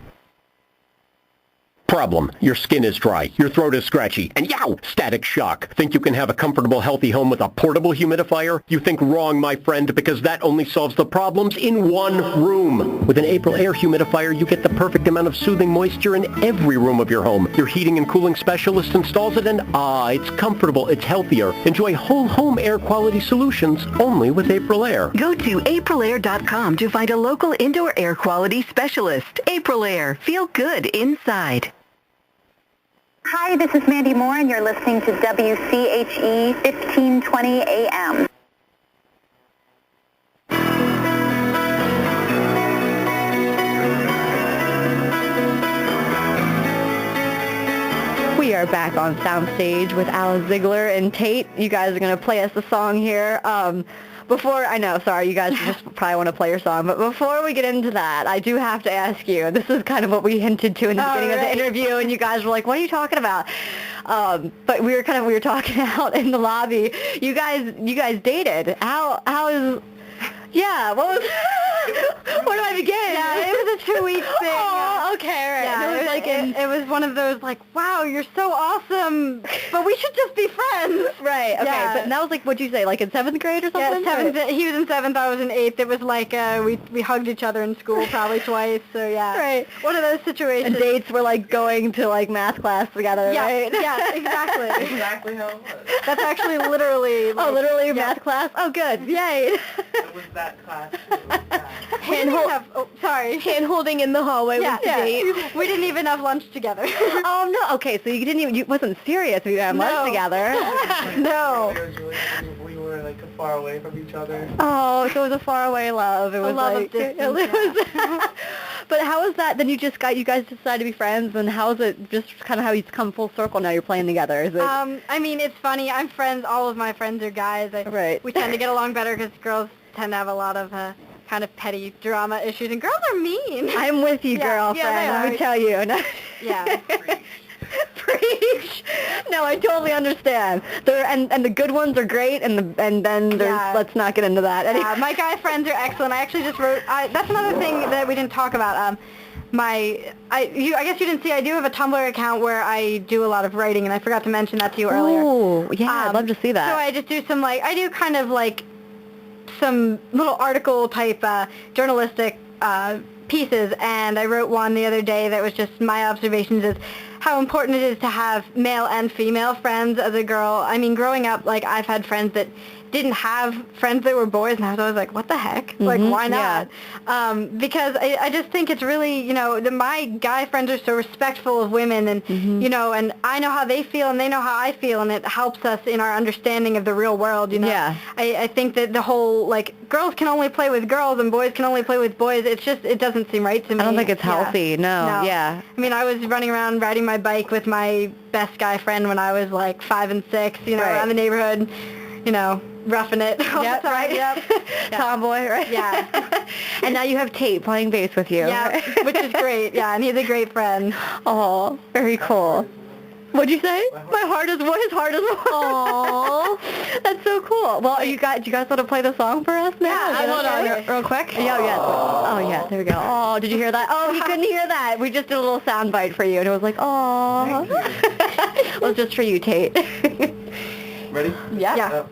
Problem, your skin is dry, your throat is scratchy, and yow, static shock. Think you can have a comfortable, healthy home with a portable humidifier? You think wrong, my friend, because that only solves the problems in one room. With an April Air humidifier, you get the perfect amount of soothing moisture in every room of your home. Your heating and cooling specialist installs it, and it's comfortable, it's healthier. Enjoy whole home air quality solutions only with April Air. Go to aprilair.com to find a local indoor air quality specialist. April Air. Feel good inside. Hi, this is Mandy Moore, and you're listening to WCHE 1520 AM. We are back on Soundstage with Alice Ziegler and Tate. You guys are going to play us a song here. You guys just probably want to play your song, but before we get into that, I do have to ask you, this is kind of what we hinted to in the beginning of the interview, and you guys were like, what are you talking about? But we were talking out in the lobby. You guys dated. Where do I begin? Yeah, it was a 2-week thing. Oh, okay, right. Yeah, it was one of those like, wow, you're so awesome, but we should just be friends. Right, okay, yeah. but that was like, what'd you say, like in 7th grade or something? Yeah, 7th, he was in 7th, I was in 8th. It was like, we hugged each other in school probably twice, so yeah. Right. One of those situations. And dates were like going to like math class together, yeah, right? Yeah, exactly. Exactly how it was. That's actually literally. Like, literally math class? Oh, good. Yay. It was that class. Hand holding in the hallway with the date. We didn't even have lunch together. Oh no. Okay, so you wasn't serious. We had lunch together. No. We were like far away from each other. Oh, so it was a faraway love. It was love like of distance. But how was that? Then you guys decided to be friends, and how is it? Just kind of how you come full circle now. You're playing together. Is it? I mean, it's funny. I'm friends. All of my friends are guys. Right. We tend to get along better because girls tend to have a lot of kind of petty drama issues, and girls are mean. I'm with you, girlfriend. Yeah, let me tell you. Yeah. Preach. No, I totally understand. And the good ones are great, and then there's let's not get into that. Yeah, my guy friends are excellent. I actually just wrote. That's another thing that we didn't talk about. I guess you didn't see. I do have a Tumblr account where I do a lot of writing, and I forgot to mention that to you earlier. Oh, yeah, I'd love to see that. So I just do some I do kind of like some little article type journalistic pieces, and I wrote one the other day that was just my observations is how important it is to have male and female friends as a girl. I mean, growing up, like, I've had friends that didn't have friends that were boys, and I was always like, what the heck? Mm-hmm. Like, why not? Yeah. Because I just think it's really, my guy friends are so respectful of women, and, and I know how they feel, and they know how I feel, and it helps us in our understanding of the real world, Yeah. I think that the whole, girls can only play with girls, and boys can only play with boys. It's just, it doesn't seem right to me. I don't think it's healthy, no. Yeah. I mean, I was running around riding my bike with my best guy friend when I was, 5 and 6, around the neighborhood, roughing it all the time. Right, yep. Tomboy, right? Yeah. And now you have Tate playing bass with you. Yeah, which is great. Yeah, and he's a great friend. Oh, very cool. What'd you say? His heart is Aww. That's so cool. Well, do you guys want to play the song for us now? Yeah, hold on real quick. Yeah. Oh, yeah, there we go. Oh, did you hear that? Oh, he couldn't hear that. We just did a little sound bite for you, and it was like, oh. Well, just for you, Tate. Ready? Yeah.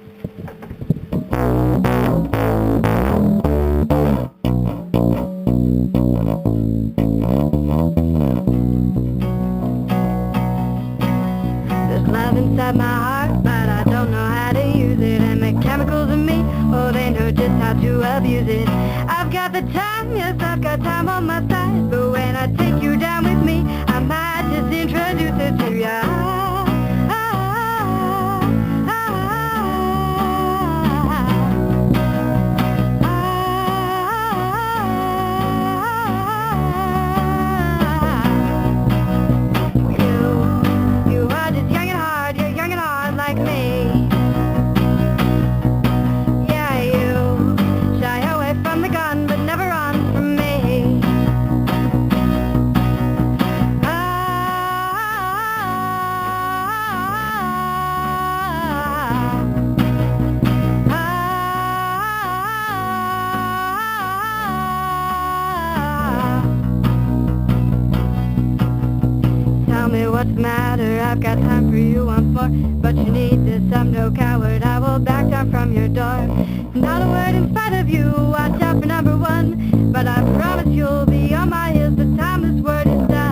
There's love inside my heart, but I don't know how to use it. And the chemicals in me, they know just how to abuse it. I've got the time, yes, I've got time on my side. But when I take you down with me, I might just introduce it to you. me what's the matter. I've got time for you once more, but you need this. I'm no coward. I will back down from your door. Not a word in spite of you. Watch out for number one, but I promise you'll be on my heels the time this word is done.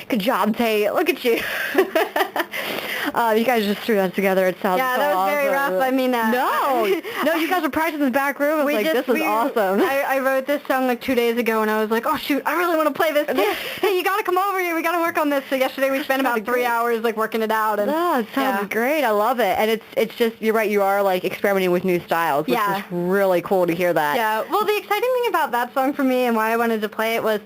Good job, Tate. Look at you. You guys just threw that together. It sounds yeah, so that was awesome. very rough. I mean, no, you guys were practicing in the back room. This is awesome. I wrote this song like 2 days ago, and I was like, oh shoot, I really want to play this. Hey, you got to come over here. We got to work on this. So yesterday we spent about 3 hours like working it out. And it sounds great. I love it. And it's just, you're right. You are like experimenting with new styles, which is really cool to hear that. Yeah. Well, the exciting thing about that song for me and why I wanted to play it was,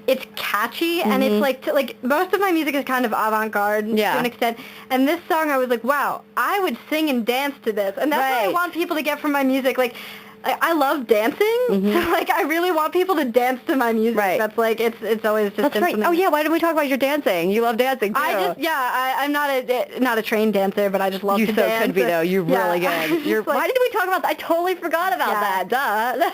it's catchy, and it's like most of my music is kind of avant-garde to an extent, and this song I was like, wow, I would sing and dance to this, and that's what I want people to get from my music. Like, I love dancing, so like I really want people to dance to my music. That's like it's always just. That's right. Oh yeah, why didn't we talk about your dancing? You love dancing too. I'm not a trained dancer, but I just love to dance. You so could be though. You're really good. Why didn't we talk about that? I totally forgot about that. Duh.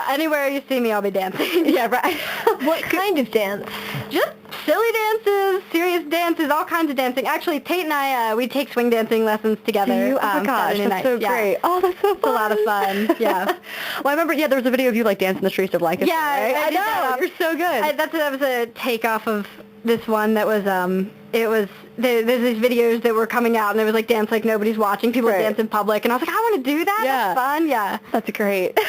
Anywhere you see me, I'll be dancing. Yeah, right. What kind of dance? Just silly dances, serious dances, all kinds of dancing. Actually, Tate and I, we take swing dancing lessons together. Oh my gosh, that's so great. Oh, that's so fun. It's a lot of fun. Yeah. Well, I remember, there was a video of you like dancing the streets of Lancaster. Yeah, right? I know. You're so good. That was a takeoff of this one that was, there's these videos that were coming out, and it was like dance like nobody's watching. People dance in public, and I was like, I want to do that. Yeah. That's fun. Yeah. That's great.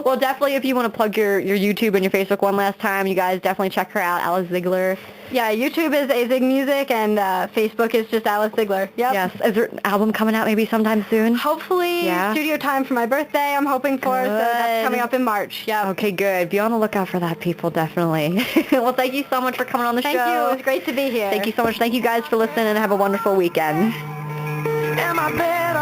Well, definitely if you want to plug your YouTube and your Facebook one last time, you guys definitely check her out, Alice Ziegler. Yeah, YouTube is Azig Music, and Facebook is just Alice Ziegler. Yep. Yes. Is there an album coming out maybe sometime soon? Hopefully, studio time for my birthday, I'm hoping for, so that's coming up in March. Yeah. Okay, good. Be on the lookout for that, people, definitely. Well, thank you so much for coming on the show. Thank you. It was great to be here. Thank you so much. Thank you guys for listening, and have a wonderful weekend. Am I better?